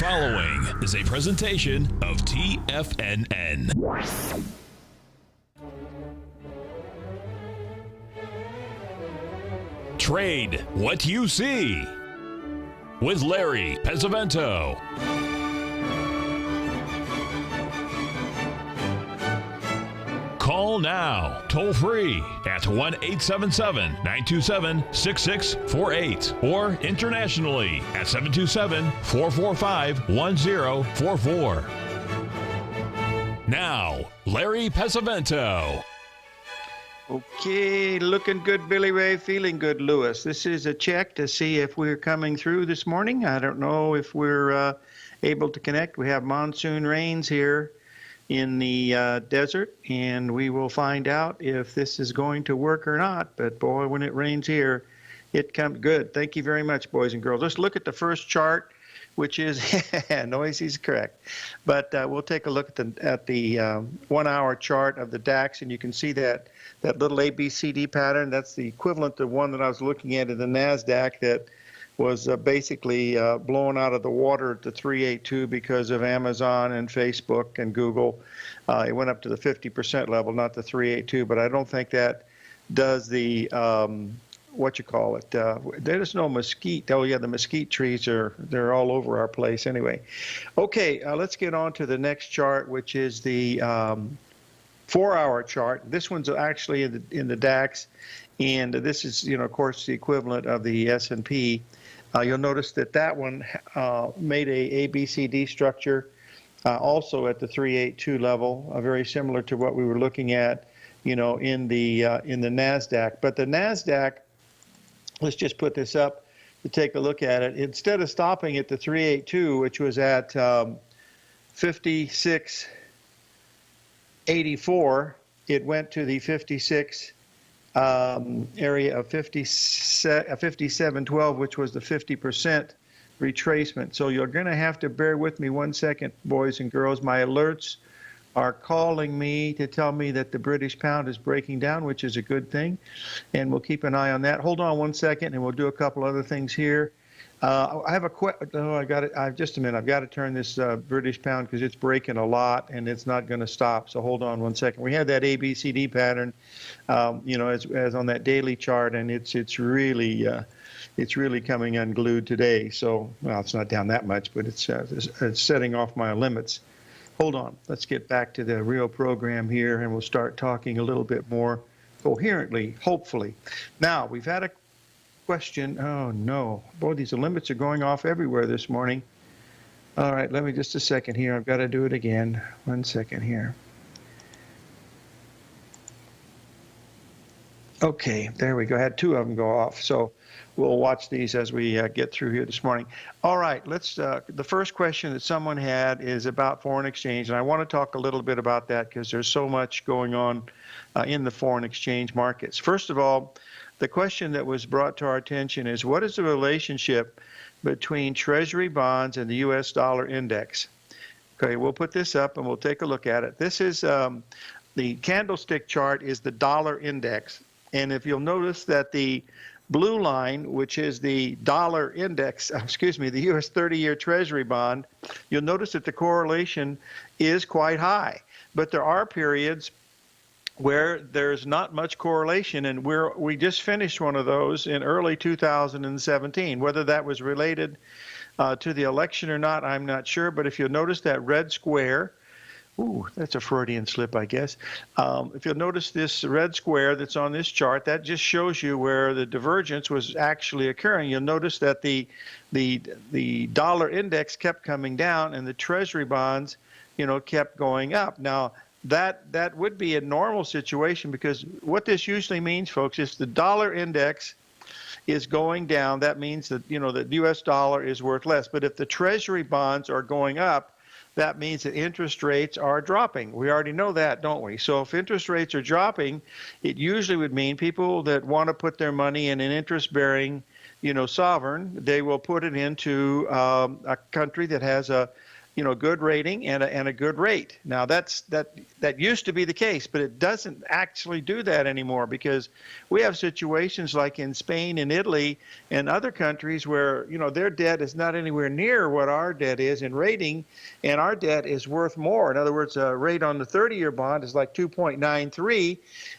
following is a presentation of TFNN. Trade what you see with Larry Pesavento. Call now, toll free at 1-877-927-6648 or internationally at 727-445-1044. Now, Larry Pesavento. Okay, looking good, Billy Ray, feeling good, Lewis. This is a check to see if we're coming through this morning. I don't know if we're able to connect. We have monsoon rains here in the desert, and we will find out if this is going to work or not. But boy, when it rains here, it comes good. Thank you very much, boys and girls. Let's look at the first chart, which is Noisy's correct. But we'll take a look at the 1 hour chart of the DAX, and you can see that little ABCD pattern. That's the equivalent to one that I was looking at in the NASDAQ that was basically blown out of the water at the 382 because of Amazon and Facebook and Google. It went up to the 50% level, not the 382, but I don't think that does the there's no mesquite. Oh yeah, the mesquite trees they're all over our place anyway. Okay, let's get on to the next chart, which is the 4 hour chart. This one's actually in the DAX, and this is, of course, the equivalent of the S&P. You'll notice that one made a ABCD structure also at the 382 level, very similar to what we were looking at, in the NASDAQ. But the NASDAQ, let's just put this up to take a look at it. Instead of stopping at the 382, which was at 56.84, it went to the 56 area of 57.12, which was the 50% retracement. So you're going to have to bear with me 1 second, boys and girls. My alerts are calling me to tell me that the British pound is breaking down, which is a good thing, and we'll keep an eye on that. Hold on 1 second, and we'll do a couple other things here. I have I got it. Just a minute. I've got to turn this British pound because it's breaking a lot and it's not going to stop. So hold on 1 second. We had that ABCD pattern, as on that daily chart, and it's really coming unglued today. So it's not down that much, but it's setting off my limits. Hold on. Let's get back to the real program here, and we'll start talking a little bit more coherently, hopefully. Now we've had a question. Oh no, boy, these limits are going off everywhere this morning. All right, let me just a second here. I've got to do it again. 1 second here. Okay, there we go. I had two of them go off, so we'll watch these as we get through here this morning. All right, let's. The first question that someone had is about foreign exchange, and I want to talk a little bit about that because there's so much going on in the foreign exchange markets. First of all, the question that was brought to our attention is, what is the relationship between Treasury bonds and the U.S. dollar index? Okay, we'll put this up and we'll take a look at it. This is the candlestick chart is the dollar index. And if you'll notice that the blue line, which is the dollar index, the U.S. 30-year Treasury bond, you'll notice that the correlation is quite high. But there are periods where there's not much correlation, and we just finished one of those in early 2017. Whether that was related to the election or not, I'm not sure. But if you'll notice that red square, ooh, that's a Freudian slip, I guess. If you'll notice this red square that's on this chart, that just shows you where the divergence was actually occurring. You'll notice that the dollar index kept coming down, and the Treasury bonds, kept going up. Now, that would be a normal situation, because what this usually means, folks, is the dollar index is going down. That means that, the U.S. dollar is worth less. But if the Treasury bonds are going up, that means that interest rates are dropping. We already know that, don't we? So if interest rates are dropping, it usually would mean people that want to put their money in an interest-bearing, sovereign, they will put it into a country that has a good rating and a good rate. Now that used to be the case, but it doesn't actually do that anymore, because we have situations like in Spain and Italy and other countries where their debt is not anywhere near what our debt is in rating, and our debt is worth more. In other words, a rate on the 30-year bond is like 2.93,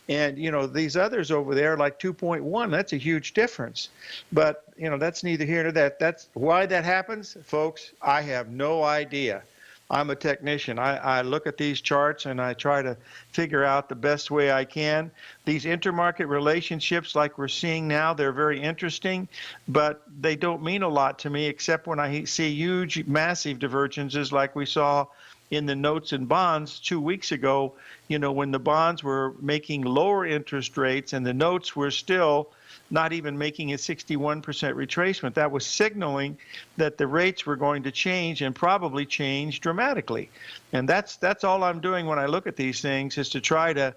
and these others over there like 2.1. That's a huge difference. But that's neither here nor there. That's why that happens, folks. I have no idea. I'm a technician. I look at these charts and I try to figure out the best way I can. These intermarket relationships like we're seeing now, they're very interesting, but they don't mean a lot to me except when I see huge, massive divergences like we saw in the notes and bonds 2 weeks ago, when the bonds were making lower interest rates and the notes were still not even making a 61% retracement. That was signaling that the rates were going to change, and probably change dramatically. And that's all I'm doing when I look at these things, is to try to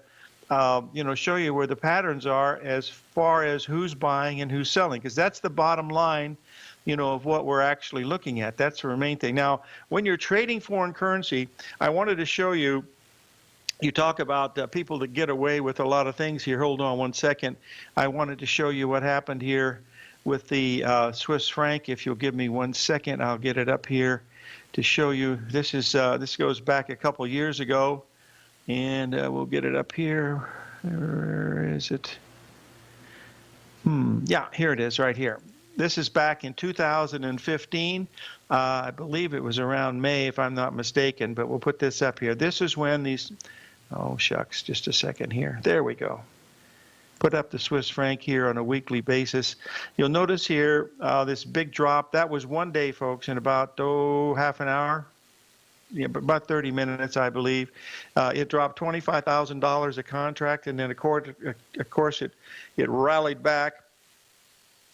show you where the patterns are as far as who's buying and who's selling, because that's the bottom line of what we're actually looking at. That's the main thing. Now, when you're trading foreign currency, I wanted to show you. You talk about people that get away with a lot of things here. Hold on one second. I wanted to show you what happened here with the Swiss franc. If you'll give me 1 second, I'll get it up here to show you. This goes back a couple years ago, and we'll get it up here. Where is it? Yeah, here it is right here. This is back in 2015. I believe it was around May, if I'm not mistaken, but we'll put this up here. This is when these, oh shucks, just a second here. There we go. Put up the Swiss franc here on a weekly basis. You'll notice here this big drop. That was 1 day, folks, in about half an hour. Yeah, but about 30 minutes, I believe. It dropped $25,000 a contract, and then of course it rallied back.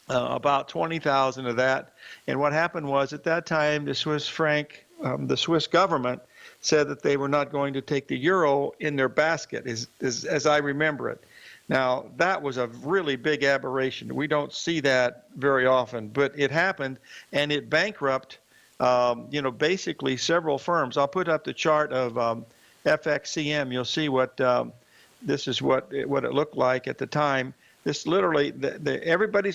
About 20,000 of that. And what happened was, at that time, the Swiss franc, the Swiss government said that they were not going to take the euro in their basket, as I remember it. Now, that was a really big aberration. We don't see that very often, but it happened, and it bankrupted, basically several firms. I'll put up the chart of FXCM. You'll see what this is what it looked like at the time. This literally,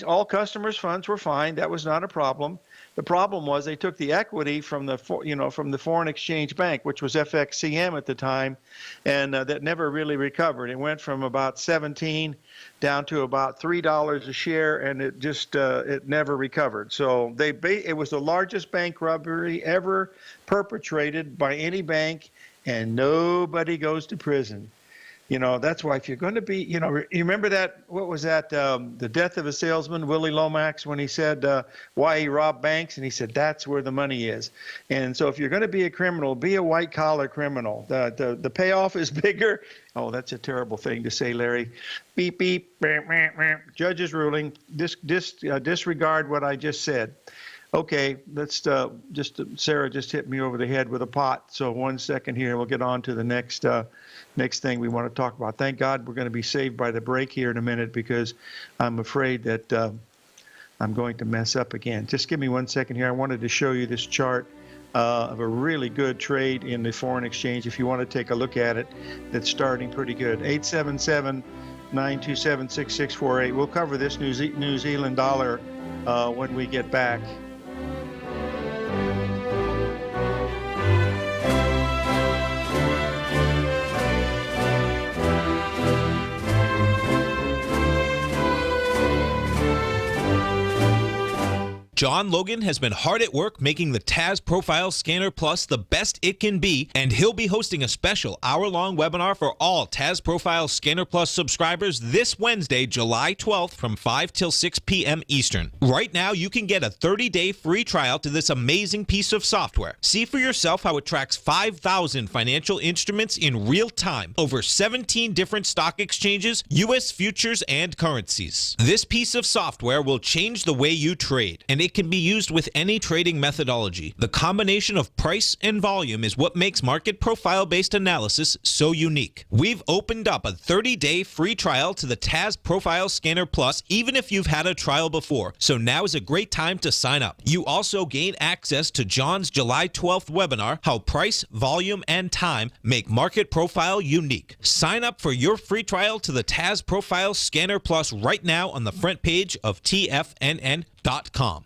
all customers' funds were fine. That was not a problem. The problem was they took the equity from the foreign exchange bank, which was FXCM at the time, and that never really recovered. It went from about 17 down to about $3 a share, and it just it never recovered. So it was the largest bank robbery ever perpetrated by any bank, and nobody goes to prison. That's why if you're going to be, you remember that, what was that, the death of a salesman, Willie Lomax, when he said why he robbed banks, and he said, that's where the money is. And so if you're going to be a criminal, be a white-collar criminal. The payoff is bigger. Oh, that's a terrible thing to say, Larry. Beep, beep, beep, beep, beep. Judge's ruling. Disregard what I just said. Okay, let's Sarah just hit me over the head with a pot. So 1 second here, we'll get on to the next thing we want to talk about. Thank God we're going to be saved by the break here in a minute, because I'm afraid that I'm going to mess up again. Just give me 1 second here. I wanted to show you this chart of a really good trade in the foreign exchange. If you want to take a look at it, that's starting pretty good. 877-927-6648. We'll cover this New Zealand dollar when we get back. John Logan has been hard at work making the TAS Profile Scanner Plus the best it can be, and he'll be hosting a special hour-long webinar for all TAS Profile Scanner Plus subscribers this Wednesday, July 12th from 5 till 6 p.m. Eastern. Right now, you can get a 30-day free trial to this amazing piece of software. See for yourself how it tracks 5,000 financial instruments in real time, over 17 different stock exchanges, U.S. futures, and currencies. This piece of software will change the way you trade, and it it can be used with any trading methodology. The combination of price and volume is what makes market profile-based analysis so unique. We've opened up a 30-day free trial to the TAS Profile Scanner Plus, even if you've had a trial before. So now is a great time to sign up. You also gain access to John's July 12th webinar, How Price, Volume, and Time Make Market Profile Unique. Sign up for your free trial to the TAS Profile Scanner Plus right now on the front page of TFNN.com.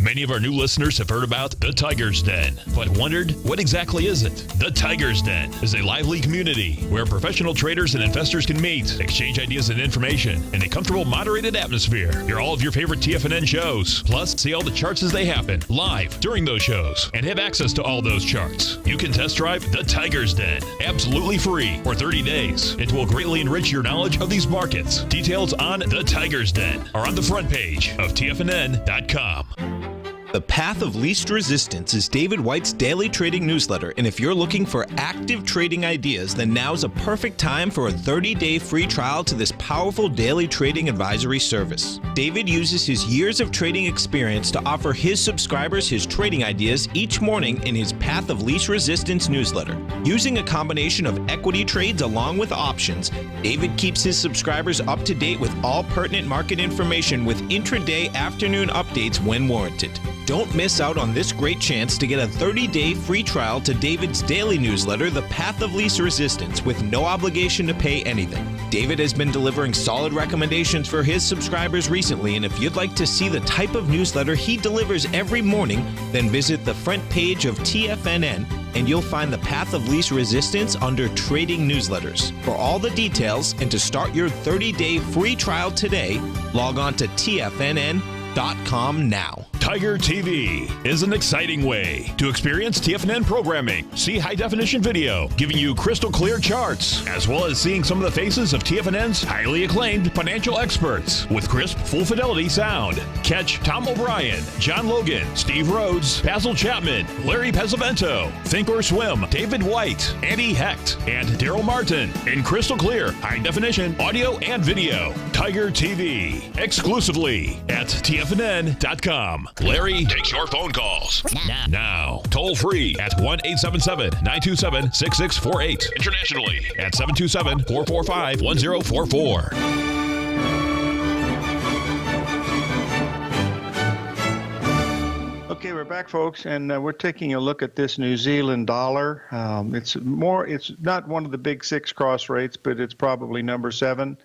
Many of our new listeners have heard about the Tiger's Den, but wondered, what exactly is it? The Tiger's Den is a lively community where professional traders and investors can meet, exchange ideas and information in a comfortable, moderated atmosphere. Hear all of your favorite TFNN shows, plus see all the charts as they happen live during those shows, and have access to all those charts. You can test drive the Tiger's Den absolutely free for 30 days. It will greatly enrich your knowledge of these markets. Details on the Tiger's Den are on the front page of TFNN.com. The Path of Least Resistance is David White's daily trading newsletter, and if you're looking for active trading ideas, then now's a perfect time for a 30-day free trial to this powerful daily trading advisory service. David uses his years of trading experience to offer his subscribers his trading ideas each morning in his Path of Least Resistance newsletter. Using a combination of equity trades along with options, David keeps his subscribers up to date with all pertinent market information with intraday afternoon updates when warranted. Don't miss out on this great chance to get a 30-day free trial to David's daily newsletter, The Path of Least Resistance, with no obligation to pay anything. David has been delivering solid recommendations for his subscribers recently, and if you'd like to see the type of newsletter he delivers every morning, then visit the front page of TFNN and you'll find the Path of Least Resistance under Trading Newsletters. For all the details and to start your 30-day free trial today, log on to TFNN.com now. Tiger TV is an exciting way to experience TFNN programming. See high-definition video giving you crystal clear charts, as well as seeing some of the faces of TFNN's highly acclaimed financial experts with crisp, full-fidelity sound. Catch Tom O'Brien, John Logan, Steve Rhodes, Basil Chapman, Larry Pesavento, Think or Swim, David White, Andy Hecht, and Daryl Martin in crystal clear, high-definition audio and video. Tiger TV, exclusively at TFNN.com. Larry takes your phone calls now. Toll free at 1-877-927-6648. Internationally at 727-445-1044. Okay, we're back, folks, and we're taking a look at this New Zealand dollar. It's not one of the big six cross rates, but it's probably number 7,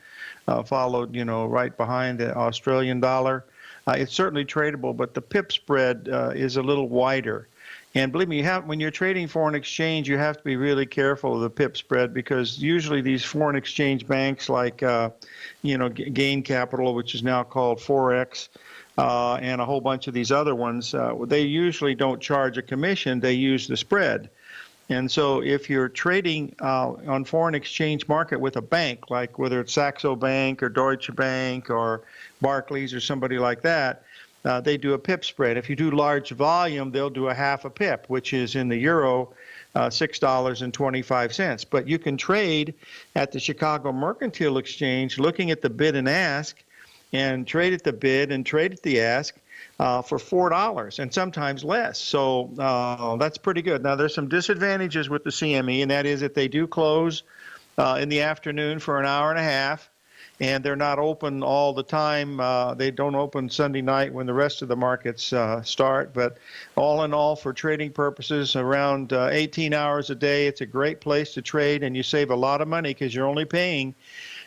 followed, right behind the Australian dollar. It's certainly tradable, but the pip spread is a little wider. And believe me, when you're trading foreign exchange, you have to be really careful of the pip spread, because usually these foreign exchange banks like, Gain Capital, which is now called Forex, and a whole bunch of these other ones, they usually don't charge a commission. They use the spread. And so if you're trading on foreign exchange market with a bank, like whether it's Saxo Bank or Deutsche Bank or Barclays or somebody like that, they do a pip spread. If you do large volume, they'll do a half a pip, which is in the euro, $6.25. But you can trade at the Chicago Mercantile Exchange looking at the bid and ask, and trade at the bid and trade at the ask for $4 and sometimes less. So that's pretty good. Now, there's some disadvantages with the CME, and that is that they do close in the afternoon for an hour and a half, and they're not open all the time. They don't open Sunday night when the rest of the markets start. But all in all, for trading purposes, around 18 hours a day, it's a great place to trade, and you save a lot of money because you're only paying,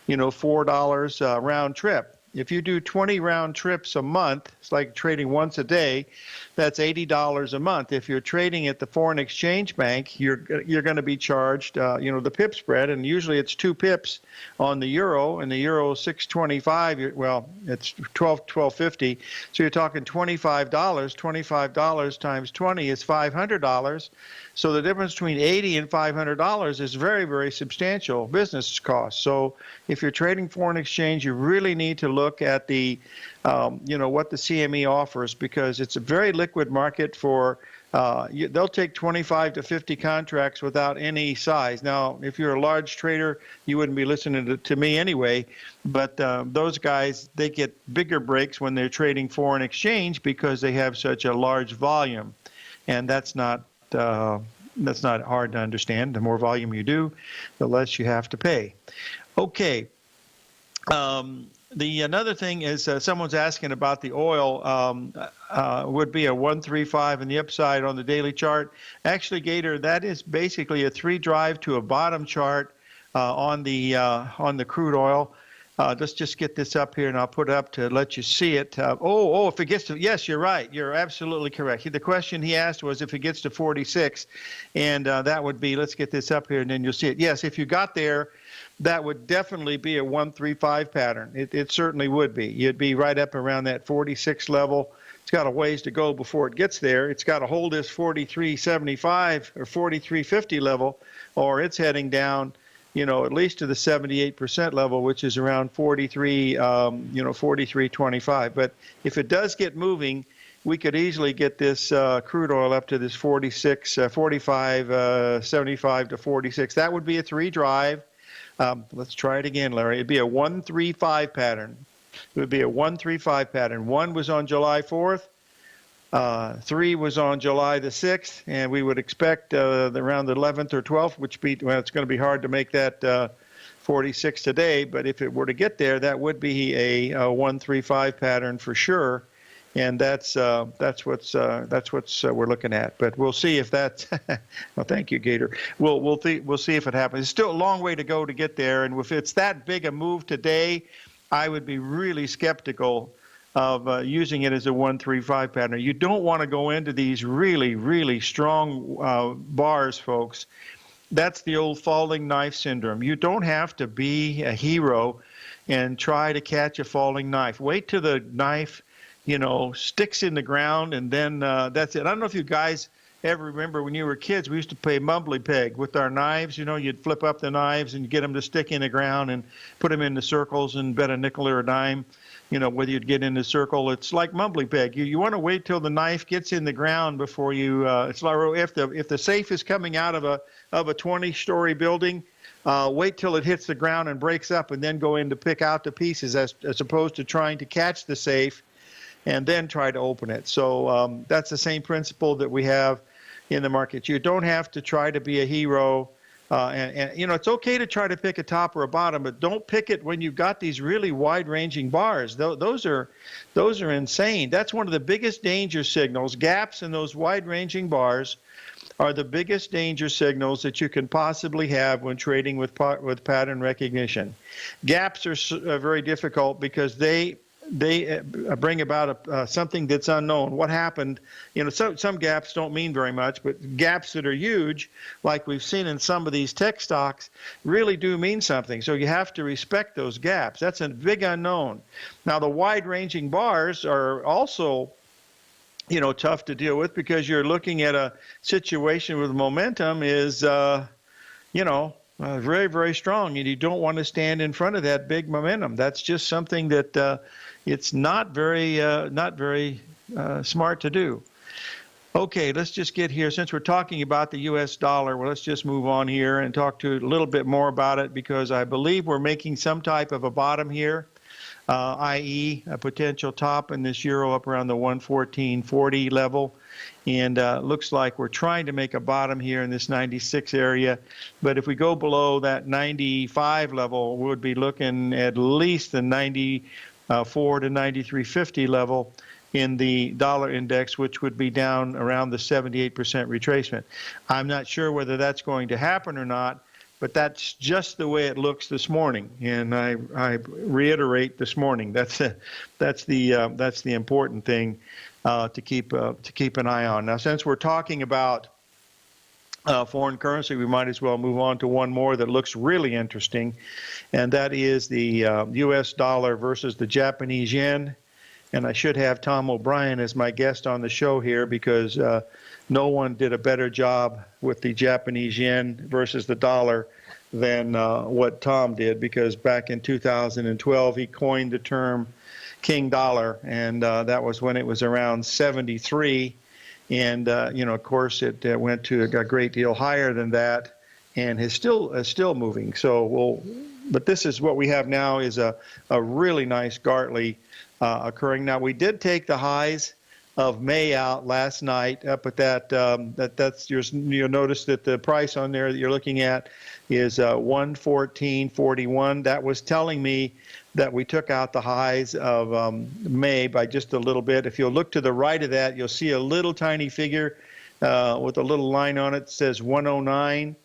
$4 round trip. If you do 20 round trips a month, it's like trading once a day, that's $80 a month. If you're trading at the foreign exchange bank, you're going to be charged, the pip spread, and usually it's 2 pips on the euro, and the euro 6.25. Well, it's 12.50. So you're talking $25. $25 times 20 is $500. So the difference between $80 and $500 is very, very substantial business cost. So if you're trading foreign exchange, you really need to look look at the, what the CME offers, because it's a very liquid market for. They'll take 25 to 50 contracts without any size. Now, if you're a large trader, you wouldn't be listening to me anyway. But those guys, they get bigger breaks when they're trading foreign exchange because they have such a large volume, and that's not hard to understand. The more volume you do, the less you have to pay. Okay. Another thing is someone's asking about the oil. Would be a 135 in the upside on the daily chart. Actually, Gator, that is basically a 3 drive to a bottom chart on the crude oil. Let's just get this up here, and I'll put it up to let you see it. If it gets to, yes, you're right. You're absolutely correct. The question he asked was if it gets to 46, and that would be, let's get this up here, and then you'll see it. Yes, if you got there, that would definitely be a 135 pattern. It certainly would be. You'd be right up around that 46 level. It's got a ways to go before it gets there. It's got to hold this 43.75 or 43.50 level, or it's heading down, at least to the 78% level, which is around 43.25. But if it does get moving, we could easily get this crude oil up to this 45.75 to 46. That would be a 3 drive. Let's try it again, Larry. It'd be a 135 pattern. It would be a 135 pattern. 1 was on July 4th. 3 was on July the 6th, and we would expect around the 11th or 12th, it's going to be hard to make that 46 today, but if it were to get there, that would be a 135 pattern for sure, and that's what we're looking at. But we'll see if that. Well, thank you, Gator. We'll see if it happens. It's still a long way to go to get there, and if it's that big a move today, I would be really skeptical of using it as a 135 pattern. You don't want to go into these really, really strong bars, folks. That's the old falling knife syndrome. You don't have to be a hero and try to catch a falling knife. Wait till the knife, sticks in the ground, and then that's it. I don't know if you guys ever remember when you were kids, we used to play mumbly peg with our knives. You'd flip up the knives and get them to stick in the ground and put them into circles and bet a nickel or a dime. Whether you'd get in the circle. It's like mumbly peg. You want to wait till the knife gets in the ground before you. It's like if the safe is coming out of a 20-story building, wait till it hits the ground and breaks up, and then go in to pick out the pieces, as opposed to trying to catch the safe and then try to open it. So that's the same principle that we have in the market. You don't have to try to be a hero. And it's okay to try to pick a top or a bottom, but don't pick it when you've got these really wide-ranging bars. Those are insane. That's one of the biggest danger signals. Gaps in those wide-ranging bars are the biggest danger signals that you can possibly have when trading with pattern recognition. Gaps are very difficult because they bring about something that's unknown. What happened? Some gaps don't mean very much, but gaps that are huge, like we've seen in some of these tech stocks, really do mean something. So you have to respect those gaps. That's a big unknown. Now, the wide-ranging bars are also, tough to deal with, because you're looking at a situation where the momentum is, very, very strong, and you don't want to stand in front of that big momentum. That's just something that it's not very smart to do. Okay, let's just get here. Since we're talking about the U.S. dollar, well, let's just move on here and talk to a little bit more about it, because I believe we're making some type of a bottom here, i.e. a potential top in this euro up around the 114.40 level. And looks like we're trying to make a bottom here in this 96 area. But if we go below that 95 level, we'll be looking at least the 94 to 93.50 level in the dollar index, which would be down around the 78% retracement. I'm not sure whether that's going to happen or not, but that's just the way it looks this morning. And I reiterate, this morning. That's the important thing to keep an eye on. Now, since we're talking about foreign currency, we might as well move on to one more that looks really interesting, and that is the U.S. dollar versus the Japanese yen. And I should have Tom O'Brien as my guest on the show here, because no one did a better job with the Japanese yen versus the dollar than what Tom did, because back in 2012 he coined the term King Dollar, and that was when it was around 73, and of course it went to a great deal higher than that, and is still moving. So but this is what we have now, is a really nice Gartley occurring. Now, we did take the highs of May out last night up at that's you'll notice that the price on there that you're looking at is 114.41. That was telling me that we took out the highs of May by just a little bit. If you'll look to the right of that, you'll see a little tiny figure with a little line on it that says 109.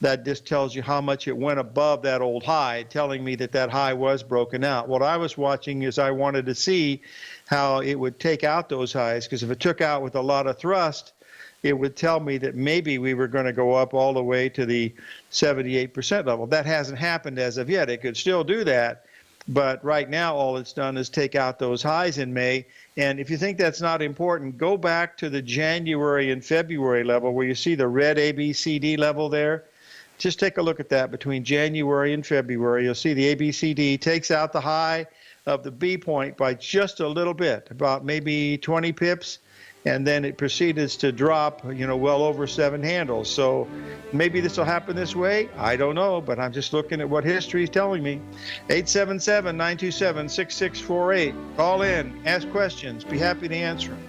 That just tells you how much it went above that old high, telling me that high was broken out. What I was watching is I wanted to see how it would take out those highs, because if it took out with a lot of thrust, it would tell me that maybe we were going to go up all the way to the 78% level. That hasn't happened as of yet. It could still do that, but right now all it's done is take out those highs in May. And if you think that's not important, go back to the January and February level where you see the red ABCD level there. Just take a look at that between January and February. You'll see the ABCD takes out the high of the B point by just a little bit, about maybe 20 pips, and then it proceeds to drop, well over 7 handles. So maybe this will happen this way. I don't know, but I'm just looking at what history is telling me. 877-927-6648. Call in, ask questions, be happy to answer them.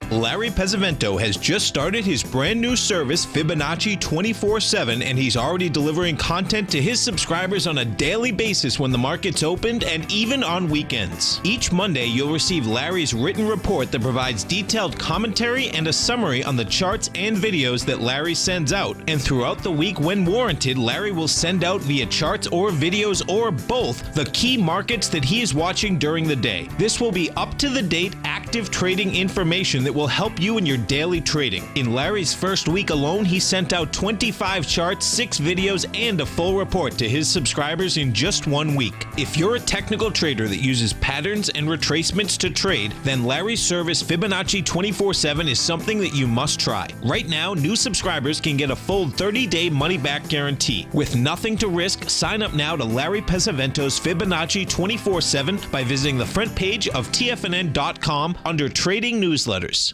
Larry Pesavento has just started his brand new service, Fibonacci 24/7, and he's already delivering content to his subscribers on a daily basis when the market's opened and even on weekends. Each Monday, you'll receive Larry's written report that provides detailed commentary and a summary on the charts and videos that Larry sends out. And throughout the week, when warranted, Larry will send out via charts or videos or both the key markets that he is watching during the day. This will be up-to-the-date, active trading information that will help you in your daily trading. In Larry's first week alone, he sent out 25 charts, 6 videos, and a full report to his subscribers in just 1 week. If you're a technical trader that uses patterns and retracements to trade, then Larry's service Fibonacci 24/7 is something that you must try. Right now, new subscribers can get a full 30-day money-back guarantee. With nothing to risk, sign up now to Larry Pesavento's Fibonacci 24/7 by visiting the front page of TFNN.com under Trading Newsletters.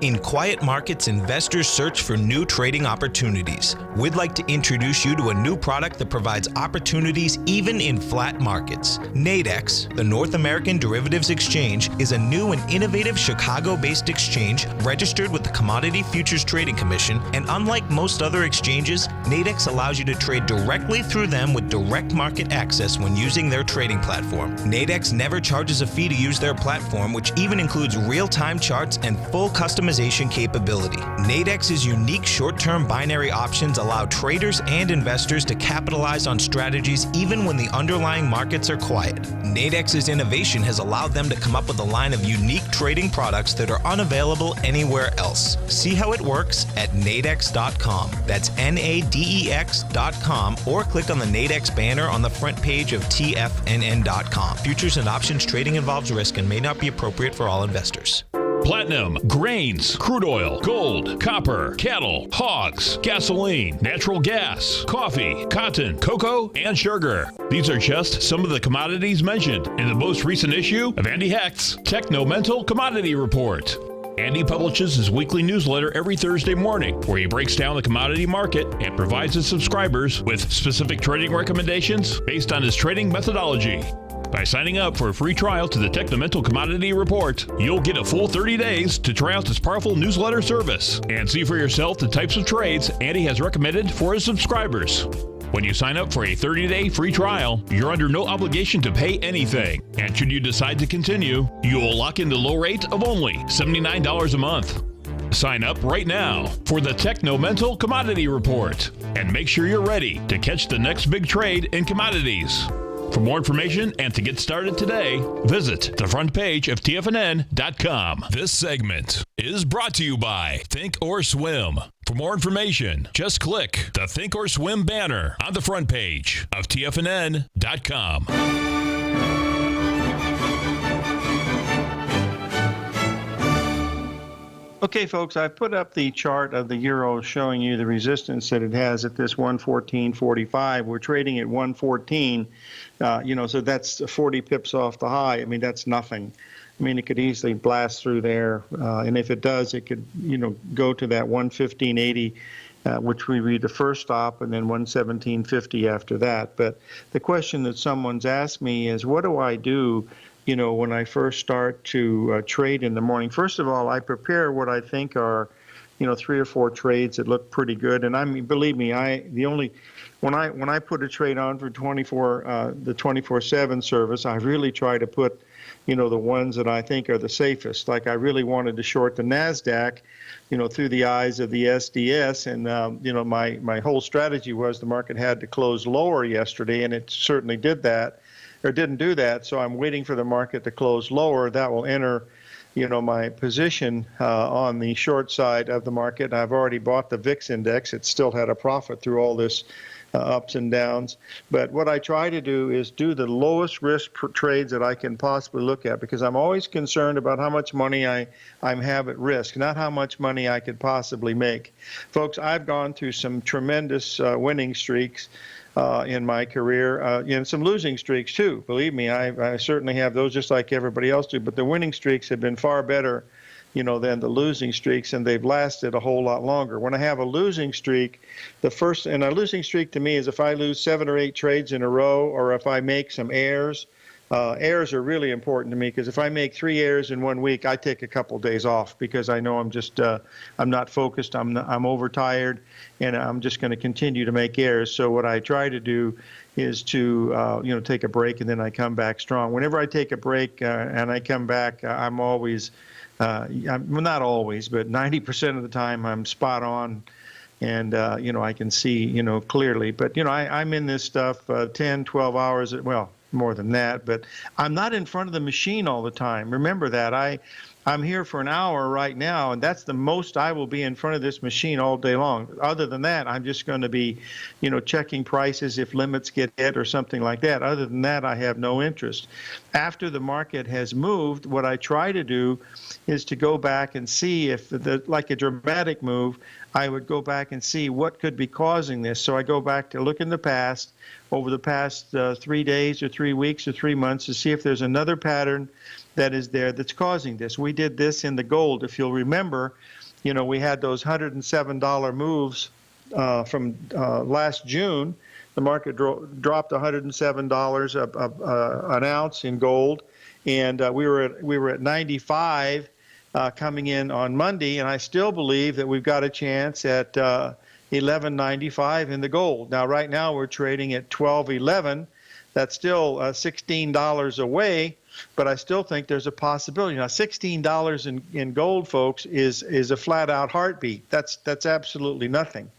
In quiet markets, investors search for new trading opportunities. We'd like to introduce you to a new product that provides opportunities even in flat markets. Nadex, the North American Derivatives Exchange, is a new and innovative Chicago-based exchange registered with the Commodity Futures Trading Commission, and unlike most other exchanges, Nadex allows you to trade directly through them with direct market access when using their trading platform. Nadex never charges a fee to use their platform, which even includes real-time charts and full customization capability. Nadex's unique short-term binary options allow traders and investors to capitalize on strategies even when the underlying markets are quiet. Nadex's innovation has allowed them to come up with a line of unique trading products that are unavailable anywhere else. See how it works at nadex.com. That's NADEX.com, or click on the Nadex banner on the front page of TFNN.com. Futures and options trading involves risk and may not be appropriate for all investors. Platinum, grains, crude oil, gold, copper, cattle, hogs, gasoline, natural gas, coffee, cotton, cocoa, and sugar. These are just some of the commodities mentioned in the most recent issue of Andy Hecht's Techno-Mental Commodity Report. Andy publishes his weekly newsletter every Thursday morning, where he breaks down the commodity market and provides his subscribers with specific trading recommendations based on his trading methodology. By signing up for a free trial to the Techno-Mental Commodity Report, you'll get a full 30 days to try out this powerful newsletter service and see for yourself the types of trades Andy has recommended for his subscribers. When you sign up for a 30-day free trial, you're under no obligation to pay anything. And should you decide to continue, you will lock in the low rate of only $79 a month. Sign up right now for the Techno-Mental Commodity Report and make sure you're ready to catch the next big trade in commodities. For more information and to get started today, visit the front page of TFNN.com. This segment is brought to you by Think or Swim. For more information, just click the Think or Swim banner on the front page of TFNN.com. Okay, folks, I've put up the chart of the euro showing you the resistance that it has at this 114.45. We're trading at 114, so that's 40 pips off the high. I mean, that's nothing. I mean, it could easily blast through there, and if it does, it could, go to that 115.80, which would be the first stop, and then 117.50 after that. But the question that someone's asked me is, what do I do when I first start to trade in the morning? First of all, I prepare what I think are, 3 or 4 trades that look pretty good. And I mean, believe me, when I put a trade on for the 24/7 service, I really try to put, the ones that I think are the safest. Like I really wanted to short the NASDAQ, through the eyes of the SDS. And, my whole strategy was the market had to close lower yesterday, and it certainly did that. Or didn't do that, so I'm waiting for the market to close lower. That will enter, my position on the short side of the market. I've already bought the VIX index. It still had a profit through all this ups and downs. But what I try to do is do the lowest risk trades that I can possibly look at, because I'm always concerned about how much money I have at risk, not how much money I could possibly make. Folks, I've gone through some tremendous winning streaks in my career, and some losing streaks too. Believe me, I certainly have those, just like everybody else do. But the winning streaks have been far better, than the losing streaks, and they've lasted a whole lot longer. When I have a losing streak, and a losing streak to me is if I lose 7 or 8 trades in a row, or if I make some errors. Errors are really important to me, because if I make 3 errors in 1 week, I take a couple days off, because I know I'm just I'm not focused, I'm overtired, and I'm just going to continue to make errors. So what I try to do is to take a break, and then I come back strong. Whenever I take a break and I come back, I'm always not always, but 90% of the time I'm spot on. And, I can see, clearly. But, I'm in this stuff 10, 12 hours, well, more than that. But I'm not in front of the machine all the time. Remember that. I'm here for an hour right now, and that's the most I will be in front of this machine all day long. Other than that, I'm just going to be, checking prices if limits get hit or something like that. Other than that, I have no interest. After the market has moved, what I try to do is to go back and see if, like a dramatic move, I would go back and see what could be causing this. So I go back to look in the past, over the past 3 days or 3 weeks or 3 months, to see if there's another pattern that is there that's causing this. We did this in the gold. If you'll remember, we had those $107 moves from last June. The market dropped $107 an ounce in gold, and we were at 95 coming in on Monday, and I still believe that we've got a chance at 11.95 in the gold. Now, right now we're trading at 12.11. That's still $16 away, but I still think there's a possibility. Now, $16 in gold, folks, is a flat-out heartbeat. That's absolutely nothing.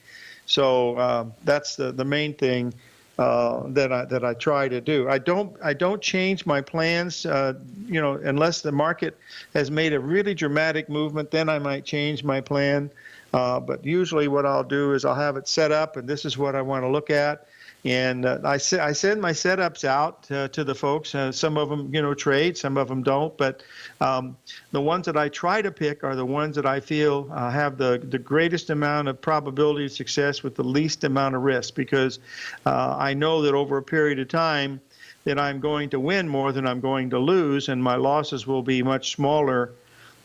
So that's the main thing that I try to do. I don't change my plans, unless the market has made a really dramatic movement. Then I might change my plan. But usually, what I'll do is I'll have it set up, and this is what I want to look at. And I send my setups out to the folks. Some of them, trade, some of them don't. But the ones that I try to pick are the ones that I feel have the greatest amount of probability of success with the least amount of risk, because I know that over a period of time that I'm going to win more than I'm going to lose, and my losses will be much smaller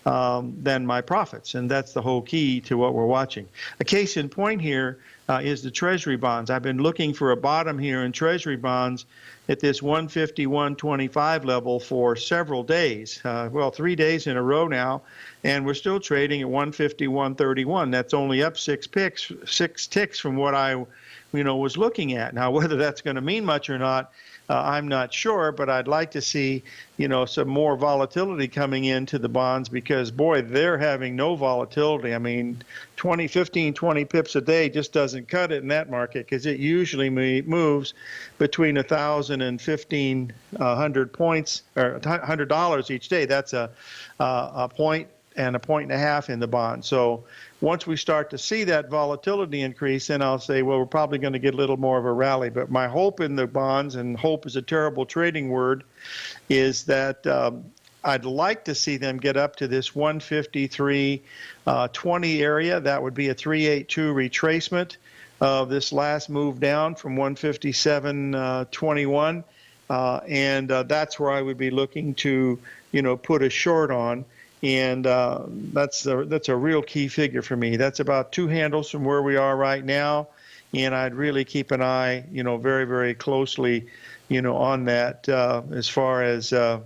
than my profits. And that's the whole key to what we're watching. A case in point here is the Treasury bonds. I've been looking for a bottom here in Treasury bonds at this 150-125 level for several days. 3 days in a row now, and we're still trading at 150-131. That's only up 6 ticks from what I was looking at. Now, whether that's going to mean much or not, I'm not sure, but I'd like to see, some more volatility coming into the bonds, because, boy, they're having no volatility. I mean, 15, 20 pips a day just doesn't cut it in that market, because it usually moves between 1,000 and 1,500 points, or $100 each day. That's a point and 1.5 in the bond. So once we start to see that volatility increase, then I'll say, well, we're probably going to get a little more of a rally. But my hope in the bonds, and hope is a terrible trading word, is that I'd like to see them get up to this 153.20 area. That would be a 382 retracement of this last move down from 157.21. And that's where I would be looking to, put a short on. And that's a real key figure for me. That's about 2 handles from where we are right now. And I'd really keep an eye, very, very closely, on that as far as a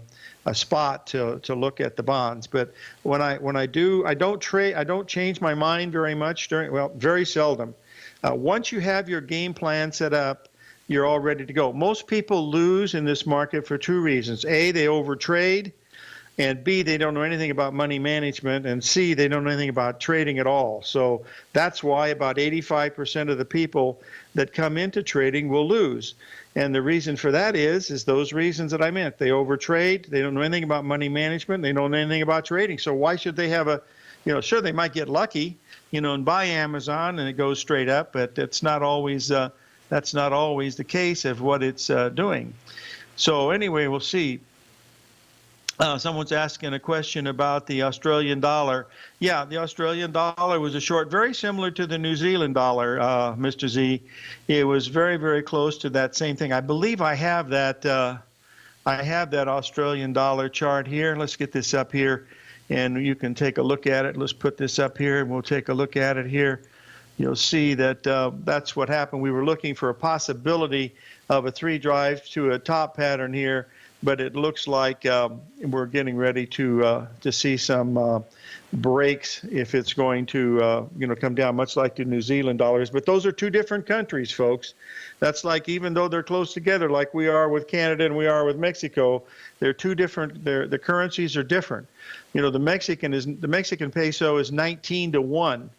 spot to look at the bonds. But when I do, I don't change my mind very much very seldom. Once you have your game plan set up, you're all ready to go. Most people lose in this market for 2 reasons. A, they overtrade. And B, they don't know anything about money management, and C, they don't know anything about trading at all. So that's why about 85% of the people that come into trading will lose. And the reason for that is those reasons that I meant. They overtrade, they don't know anything about money management, they don't know anything about trading. So why should they have sure, they might get lucky, and buy Amazon and it goes straight up, but it's not always, that's not always the case of what it's doing. So anyway, we'll see. Someone's asking a question about the Australian dollar. Yeah, the Australian dollar was a short, very similar to the New Zealand dollar, Mr. Z. It was very, very close to that same thing. I believe I have that. I have that Australian dollar chart here. Let's get this up here, and you can take a look at it. Let's put this up here, and we'll take a look at it here. You'll see that that's what happened. We were looking for a possibility of a 3 drive to a top pattern here. But it looks like we're getting ready to see some breaks if it's going to come down, much like the New Zealand dollars. But those are 2 different countries, folks. That's like, even though they're close together, like we are with Canada and we are with Mexico, they're 2 different. The currencies are different. The Mexican peso is 19-1.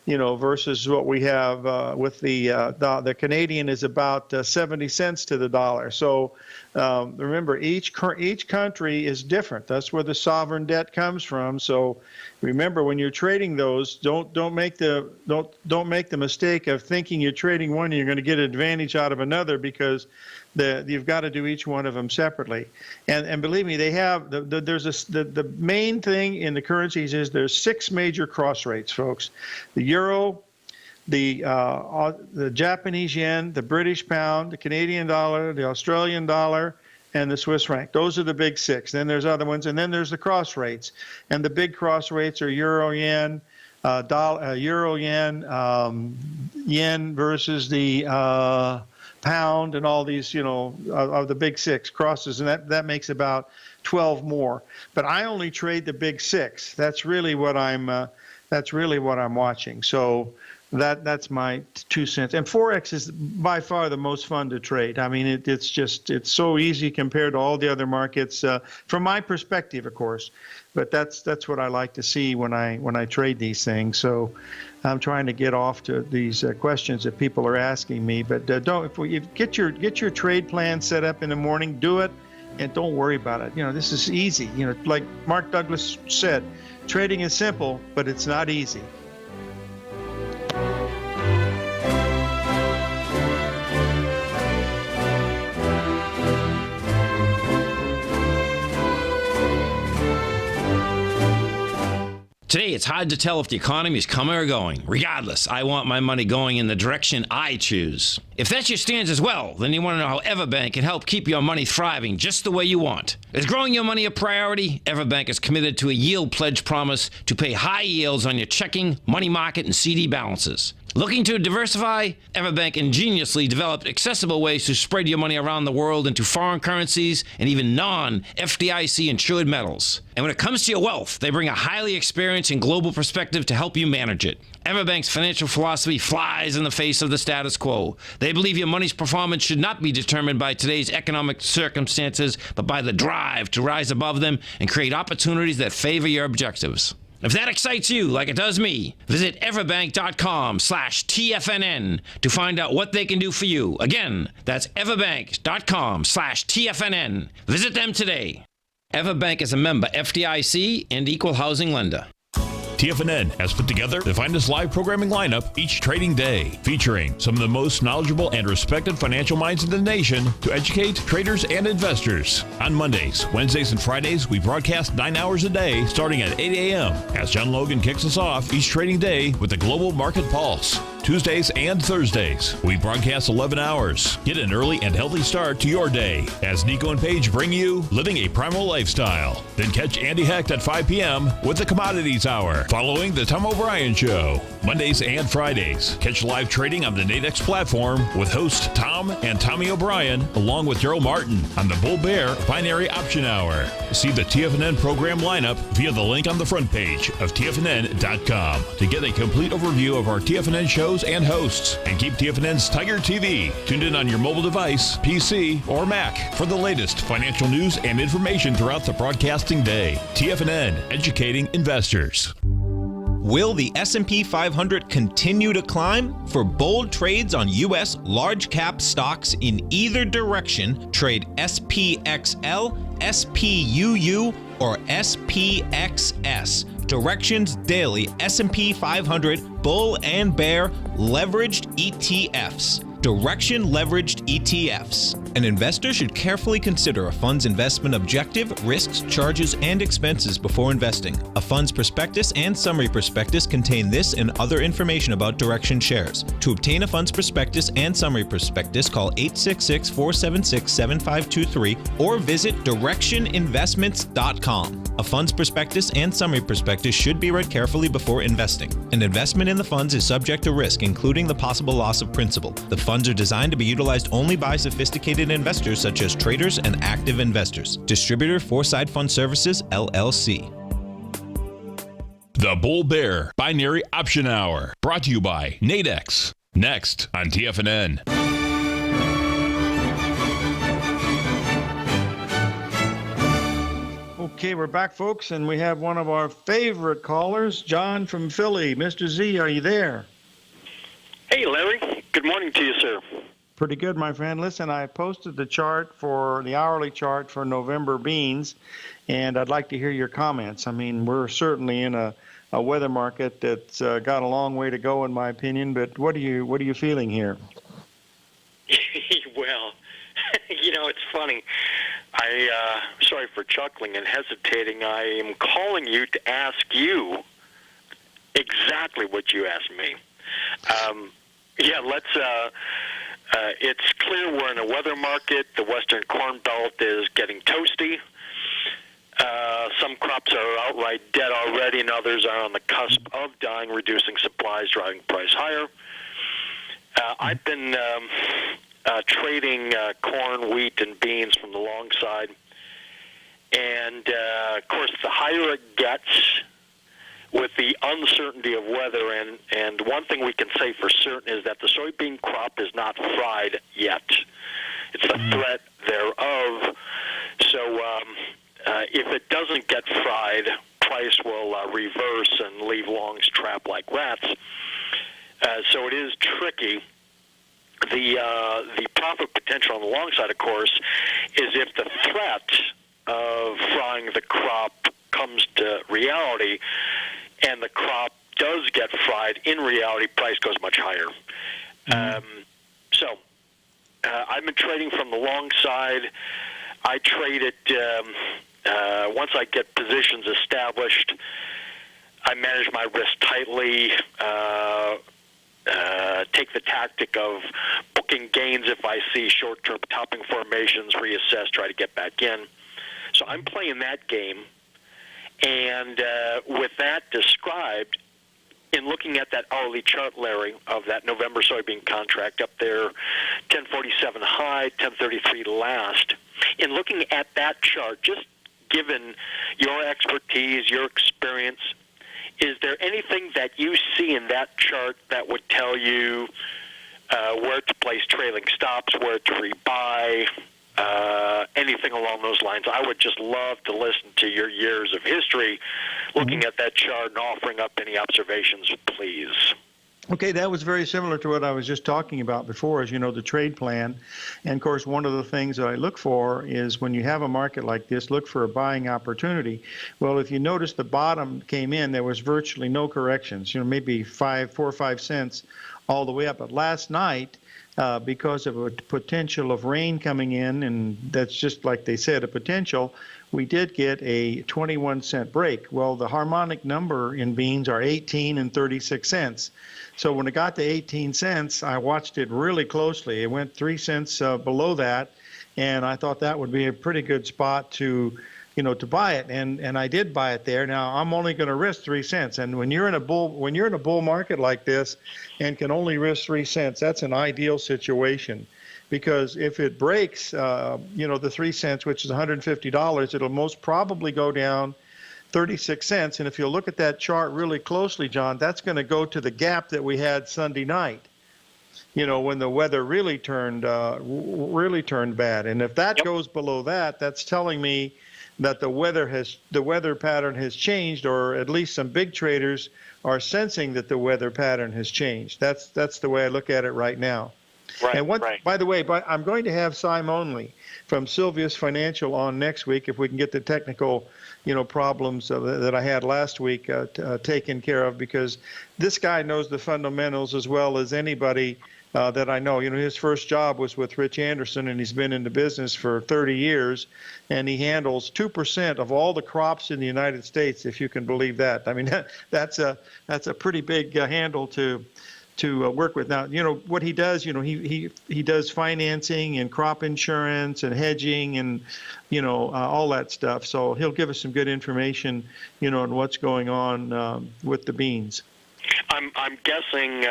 Versus what we have with the Canadian is about 70 cents to the dollar. So remember, each country is different. That's where the sovereign debt comes from. So remember, when you're trading those, don't make the mistake of thinking you're trading one and you're going to get an advantage out of another, because you've got to do each one of them separately. And believe me, they have the main thing in the currencies is there's 6 major cross rates, folks. The euro, the Japanese yen, the British pound, the Canadian dollar, the Australian dollar, and the Swiss franc. Those are the big 6. Then there's other ones, and then there's the cross rates. And the big cross rates are euro yen, yen versus the pound, and all these, of the big 6 crosses, and that makes about 12 more. But I only trade the big 6. That's really what I'm watching. So that's my 2 cents. And Forex is by far the most fun to trade. I mean, it's so easy compared to all the other markets, from my perspective, of course. But that's what I like to see when I trade these things. So I'm trying to get off to these questions that people are asking me. But if you get your trade plan set up in the morning, do it, and don't worry about it. This is easy. Like Mark Douglas said, trading is simple, but it's not easy. Today, it's hard to tell if the economy is coming or going. Regardless, I want my money going in the direction I choose. If that's your stance as well, then you want to know how Everbank can help keep your money thriving just the way you want. Is growing your money a priority? Everbank is committed to a yield pledge promise to pay high yields on your checking, money market, and CD balances. Looking to diversify? Everbank ingeniously developed accessible ways to spread your money around the world into foreign currencies and even non-FDIC insured metals. And when it comes to your wealth, they bring a highly experienced and global perspective to help you manage it. Everbank's financial philosophy flies in the face of the status quo. They believe your money's performance should not be determined by today's economic circumstances, but by the drive to rise above them and create opportunities that favor your objectives. If that excites you like it does me, visit everbank.com/TFNN to find out what they can do for you. Again, that's everbank.com/TFNN. Visit them today. Everbank is a member FDIC and equal housing lender. TFNN has put together the finest live programming lineup each trading day, featuring some of the most knowledgeable and respected financial minds in the nation to educate traders and investors. On Mondays, Wednesdays, and Fridays, we broadcast 9 hours a day starting at 8 a.m. as John Logan kicks us off each trading day with the Global Market Pulse. Tuesdays and Thursdays, we broadcast 11 hours. Get an early and healthy start to your day as Nico and Paige bring you Living a Primal Lifestyle. Then catch Andy Hecht at 5 p.m. with the Commodities Hour, following the Tom O'Brien Show. Mondays and Fridays, catch live trading on the Nadex platform with host Tom and Tommy O'Brien, along with Daryl Martin on the Bull Bear Binary Option Hour. See the TFNN program lineup via the link on the front page of TFNN.com to get a complete overview of our TFNN shows and hosts, and keep TFNN's Tiger TV tuned in on your mobile device, PC, or Mac for the latest financial news and information throughout the broadcasting day. TFNN, educating investors. Will the S&P 500 continue to climb? For bold trades on U.S. large-cap stocks in either direction, trade SPXL, SPUU, or SPXS. Directions Daily S&P 500 Bull and Bear Leveraged ETFs. Direction Leveraged ETFs. An investor should carefully consider a fund's investment objective, risks, charges, and expenses before investing. A fund's prospectus and summary prospectus contain this and other information about Direction shares. To obtain a fund's prospectus and summary prospectus, call 866-476-7523 or visit directioninvestments.com. A fund's prospectus and summary prospectus should be read carefully before investing. An investment in the funds is subject to risk, including the possible loss of principal. The funds are designed to be utilized only by sophisticated investors such as traders and active investors. Distributor Foreside Fund Services, LLC. The Bull Bear Binary Option Hour, brought to you by Nadex. Next on TFNN. Okay, we're back, folks, and we have one of our favorite callers, John from Philly. Mr. Z, are you there? Hey, Larry. Good morning to you, sir. Pretty good, my friend. Listen, I posted the chart for the hourly chart for November beans, and I'd like to hear your comments. I mean, we're certainly in a weather market that's got a long way to go, in my opinion. But what are you feeling here? Well, it's funny. Sorry for chuckling and hesitating. I am calling you to ask you exactly what you asked me. It's clear we're in a weather market. The western corn belt is getting toasty. Some crops are outright dead already, and others are on the cusp of dying, reducing supplies, driving price higher. I've been trading corn, wheat, and beans from the long side. And, of course, the higher it gets, with the uncertainty of weather, and one thing we can say for certain is that the soybean crop is not fried yet. It's the threat thereof. So if it doesn't get fried, price will reverse and leave longs trapped like rats. So it is tricky. The profit potential on the long side, of course, is if the threat of frying the crop comes to reality, and the crop does get fried, in reality, price goes much higher. So I've been trading from the long side. I trade it once I get positions established. I manage my risk tightly, take the tactic of booking gains if I see short-term topping formations, reassess, try to get back in. So I'm playing that game. And with that described, in looking at that hourly chart, Larry, of that November soybean contract up there, 1047 high, 1033 last, in looking at that chart, just given your expertise, your experience, is there anything that you see in that chart that would tell you where to place trailing stops, where to rebuy, anything along those lines? I would just love to listen to your years of history looking at that chart and offering up any observations, please. Okay, that was very similar to what I was just talking about before, as you know, the trade plan. And of course, one of the things that I look for is when you have a market like this, look for a buying opportunity. Well, if you notice the bottom came in, there was virtually no corrections, maybe 4 or 5 cents all the way up. But last night, because of a potential of rain coming in, and that's just like they said, a potential, we did get a 21-cent break. Well, the harmonic number in beans are 18 and 36 cents. So when it got to 18 cents, I watched it really closely. It went 3 cents below that, and I thought that would be a pretty good spot to buy it, and I did buy it there. Now I'm only going to risk 3 cents, and when you're in a bull market like this, and can only risk 3 cents, that's an ideal situation, because if it breaks, the 3 cents, which is $150, it'll most probably go down 36 cents, and if you look at that chart really closely, John, that's going to go to the gap that we had Sunday night. When the weather really turned bad, and if that goes below that, that's telling me that the weather pattern has changed, or at least some big traders are sensing that the weather pattern has changed. That's the way I look at it right now. Right. And right. By the way, I'm going to have Cy Monley from Sylvius Financial on next week if we can get the technical problems that I had last week taken care of, because this guy knows the fundamentals as well as anybody that I know. His first job was with Rich Anderson, and he's been in the business for 30 years, and he handles 2% of all the crops in the United States, if you can believe that. I mean, that's a pretty big handle to work with. Now, what he does, he does financing and crop insurance and hedging and, all that stuff. So he'll give us some good information, on what's going on with the beans. I'm guessing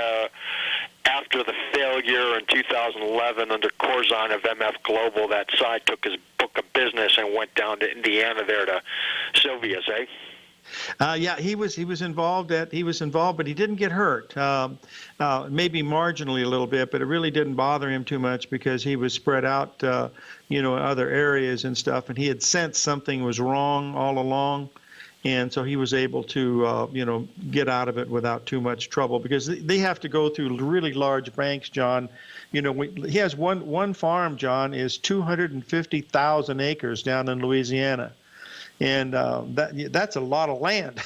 after the failure in 2011 under Corzine of MF Global, that side took his book of business and went down to Indiana there to Sylvius, eh? Yeah, he was involved, but he didn't get hurt. Maybe marginally a little bit, but it really didn't bother him too much because he was spread out, in other areas and stuff, and he had sensed something was wrong all along. And so he was able to, get out of it without too much trouble, because they have to go through really large banks, John. He has one farm, John, is 250,000 acres down in Louisiana. And that's a lot of land.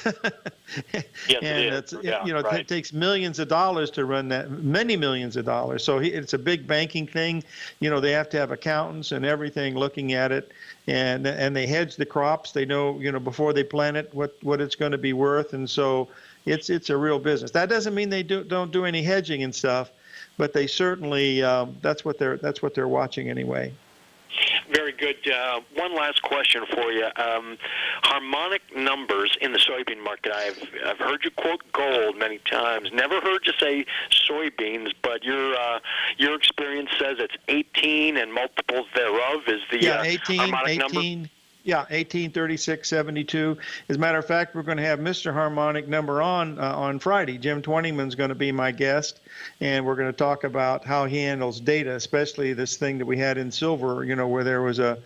Yes, and it is. Right. It takes millions of dollars to run that, many millions of dollars. So it's a big banking thing. They have to have accountants and everything looking at it, and they hedge the crops. They know, before they plant it, what it's going to be worth, and so it's a real business. That doesn't mean they don't do any hedging and stuff, but they certainly that's what they're watching anyway. Very good. One last question for you. Harmonic numbers in the soybean market. I've heard you quote gold many times. Never heard you say soybeans, but your experience says it's 18 and multiples thereof is the 18, harmonic 18. number. Yeah, 18, 36, 72. As a matter of fact, we're going to have Mr. Harmonic number on Friday. Jim Twentyman's going to be my guest, and we're going to talk about how he handles data, especially this thing that we had in silver, where there was a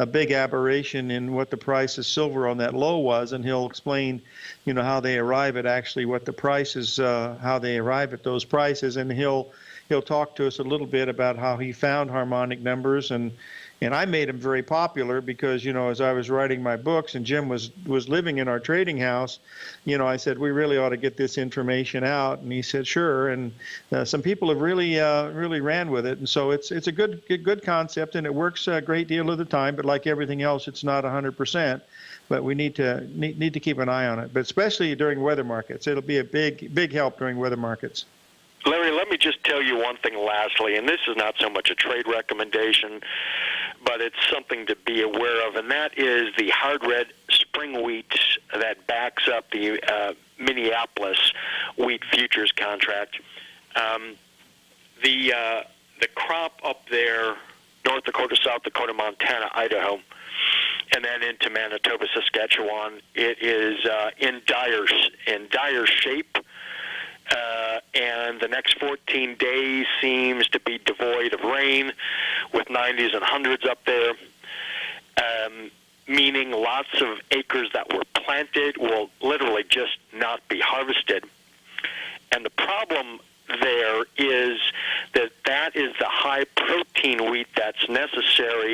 big aberration in what the price of silver on that low was, and he'll explain, how they arrive at actually what the price is, how they arrive at those prices, and he'll talk to us a little bit about how he found harmonic numbers. And I made him very popular because, as I was writing my books and Jim was living in our trading house, I said, we really ought to get this information out. And he said, sure. And some people have really ran with it. And so it's a good concept, and it works a great deal of the time. But like everything else, it's not 100%. But we need to keep an eye on it. But especially during weather markets, it'll be a big help during weather markets. Larry, let me just tell you one thing lastly, and this is not so much a trade recommendation, but it's something to be aware of, and that is the hard red spring wheat that backs up the Minneapolis wheat futures contract. The crop up there, North Dakota, South Dakota, Montana, Idaho, and then into Manitoba, Saskatchewan, it is in dire shape. And the next 14 days seems to be devoid of rain, with 90s and 100s up there, meaning lots of acres that were planted will literally just not be harvested. And the problem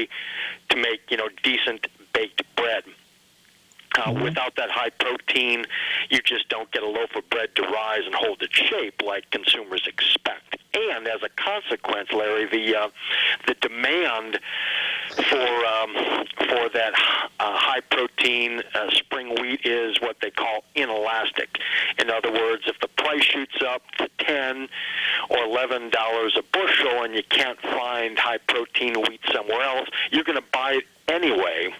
way to make, decent baked bread. Without that high protein, you just don't get a loaf of bread to rise and hold its shape like consumers expect. And as a consequence, Larry, the demand for that high protein spring wheat is what they call inelastic. In other words, if the price shoots up to $10 or $11 a bushel and you can't find high protein wheat somewhere else, you're going to buy it anyway.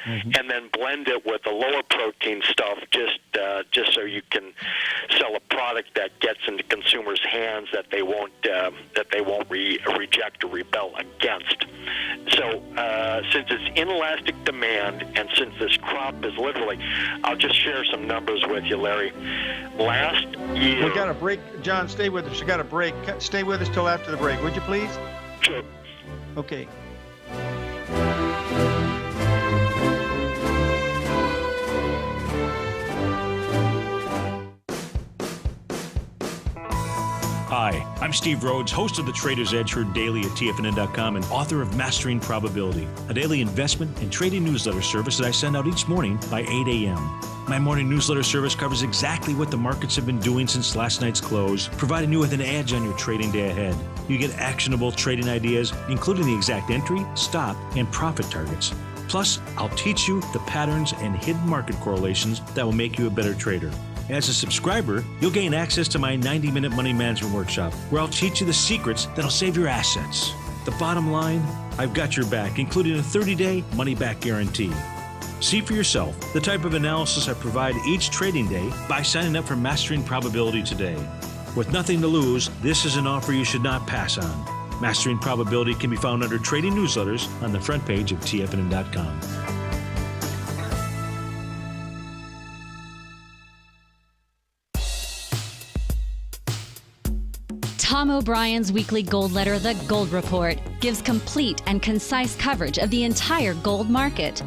And then blend it with the lower protein stuff, just so you can sell a product that gets into consumers' hands that they won't reject or rebel against. So since it's inelastic demand, and since this crop is literally, I'll just share some numbers with you, Larry. Last year, we got a break. John, stay with us. We got a break. Stay with us till after the break, would you please? Sure. Okay. Hi, I'm Steve Rhodes, host of the Trader's Edge, heard daily at TFNN.com and author of Mastering Probability, a daily investment and trading newsletter service that I send out each morning by 8 a.m. My morning newsletter service covers exactly what the markets have been doing since last night's close, providing you with an edge on your trading day ahead. You get actionable trading ideas, including the exact entry, stop, and profit targets. Plus, I'll teach you the patterns and hidden market correlations that will make you a better trader. As a subscriber, you'll gain access to my 90-minute money management workshop, where I'll teach you the secrets that'll save your assets. The bottom line, I've got your back, including a 30-day money-back guarantee. See for yourself the type of analysis I provide each trading day by signing up for Mastering Probability today. With nothing to lose, this is an offer you should not pass on. Mastering Probability can be found under Trading Newsletters on the front page of TFNN.com. Tom O'Brien's weekly gold letter, The Gold Report, gives complete and concise coverage of the entire gold market.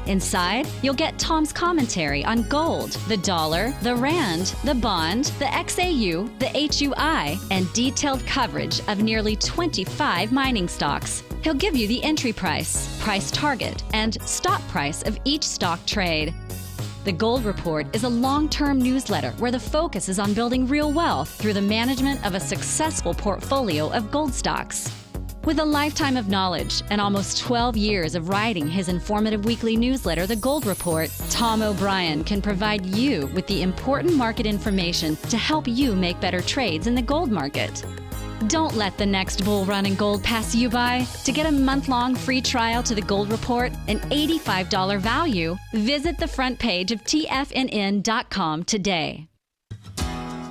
Inside, you'll get Tom's commentary on gold, the dollar, the rand, the bond, the XAU, the HUI, and detailed coverage of nearly 25 mining stocks. He'll give you the entry price, price target, and stop price of each stock trade. The Gold Report is a long-term newsletter where the focus is on building real wealth through the management of a successful portfolio of gold stocks. With a lifetime of knowledge and almost 12 years of writing his informative weekly newsletter, The Gold Report, Tom O'Brien can provide you with the important market information to help you make better trades in the gold market. Don't let the next bull run in gold pass you by. To get a month-long free trial to the Gold Report, an $85 value, visit the front page of TFNN.com today.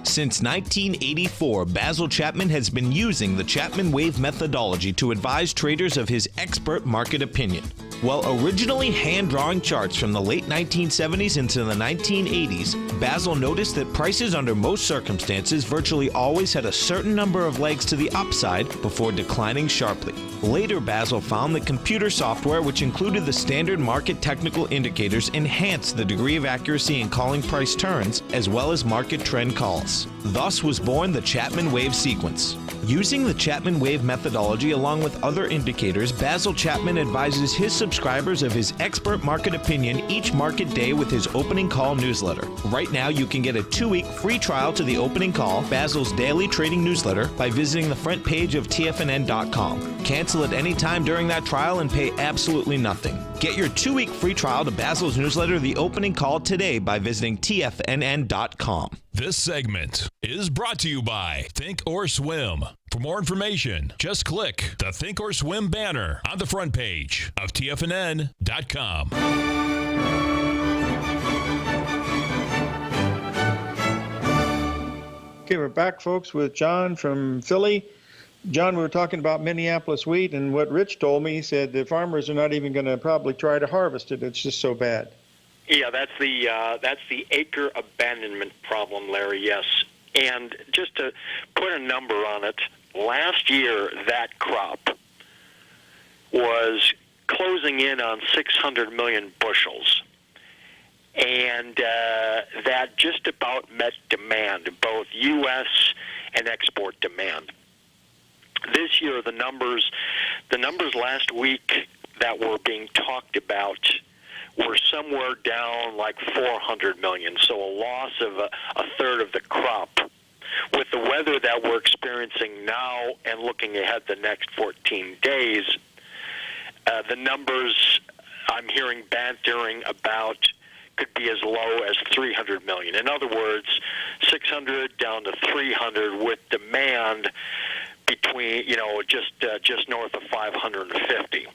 Since 1984, Basil Chapman has been using the Chapman Wave methodology to advise traders of his expert market opinion. While originally hand-drawing charts from the late 1970s into the 1980s, Basil noticed that prices under most circumstances virtually always had a certain number of legs to the upside before declining sharply. Later, Basil found that computer software, which included the standard market technical indicators, enhanced the degree of accuracy in calling price turns, as well as market trend calls. Thus was born the Chapman Wave sequence. Using the Chapman Wave methodology along with other indicators, Basil Chapman advises his subscribers of his expert market opinion each market day with his opening call newsletter. Right now, you can get a 2-week free trial to the opening call, Basil's daily trading newsletter, by visiting the front page of TFNN.com. Cancel at any time during that trial and pay absolutely nothing. Get your 2-week free trial to Basil's newsletter, The Opening Call, today by visiting TFNN.com. This segment is brought to you by Think or Swim. For more information, just click the Think or Swim banner on the front page of TFNN.com. Okay, we're back, folks, with John from Philly. John, we were talking about Minneapolis wheat, and what Rich told me, he said the farmers are not even going to probably try to harvest it. It's just so bad. Yeah, that's the acre abandonment problem, Larry. Yes, and just to put a number on it, last year that crop was closing in on 600 million bushels, and that just about met demand, both U.S. and export demand. This year, the numbers last week that were being talked about were somewhere down like 400 million, so a loss of a third of the crop. With the weather that we're experiencing now and looking ahead the next 14 days, the numbers I'm hearing bantering about could be as low as 300 million. In other words, 600 down to 300, with demand between, just north of 550.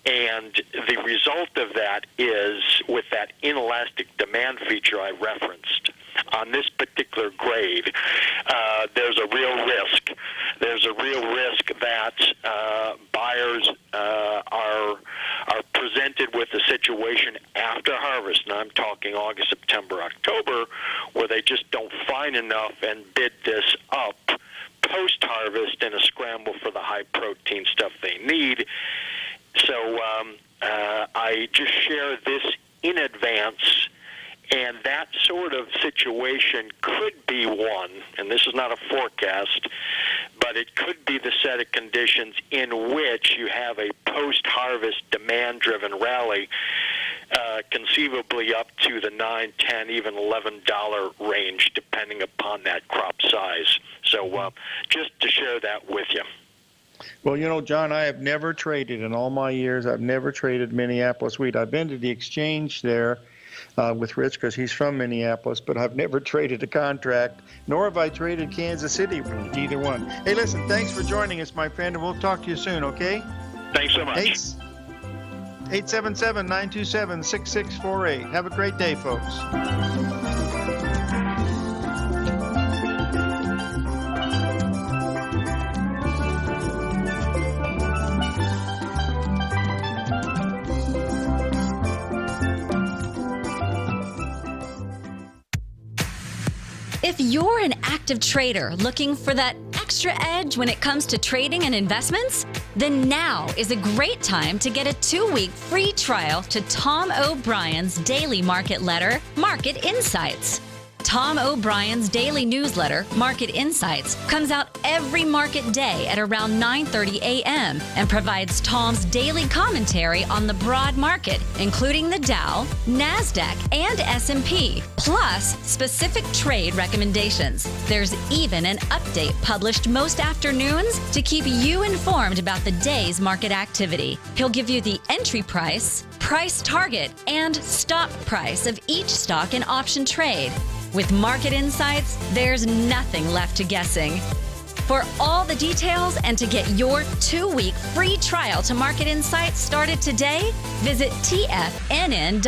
And the result of that is, with that inelastic demand feature I referenced, on this particular grade, there's a real risk. There's a real risk that buyers are presented with a situation after harvest, and I'm talking August, September, October, where they just don't find enough and bid this up post-harvest in a scramble for the high-protein stuff they need. So I just share this in advance, and that sort of situation could be one, and this is not a forecast, but it could be the set of conditions in which you have a post-harvest demand-driven rally, conceivably up to the $9, $10, even $11 range, depending upon that crop size. So just to share that with you. Well, John, I have never traded in all my years. I've never traded Minneapolis wheat. I've been to the exchange there with Rich because he's from Minneapolis, but I've never traded a contract, nor have I traded Kansas City wheat, either one. Hey, listen, thanks for joining us, my friend, and we'll talk to you soon, okay? Thanks so much. 877-927-6648. Have a great day, folks. If you're an active trader looking for that extra edge when it comes to trading and investments, then now is a great time to get a 2-week free trial to Tom O'Brien's daily market letter, Market Insights. Tom O'Brien's daily newsletter, Market Insights, comes out every market day at around 9:30 a.m. and provides Tom's daily commentary on the broad market, including the Dow, NASDAQ, and S&P, plus specific trade recommendations. There's even an update published most afternoons to keep you informed about the day's market activity. He'll give you the entry price, price target, and stop price of each stock and option trade. With Market Insights, there's nothing left to guessing. For all the details and to get your 2-week free trial to Market Insights started today, visit TFNN.com.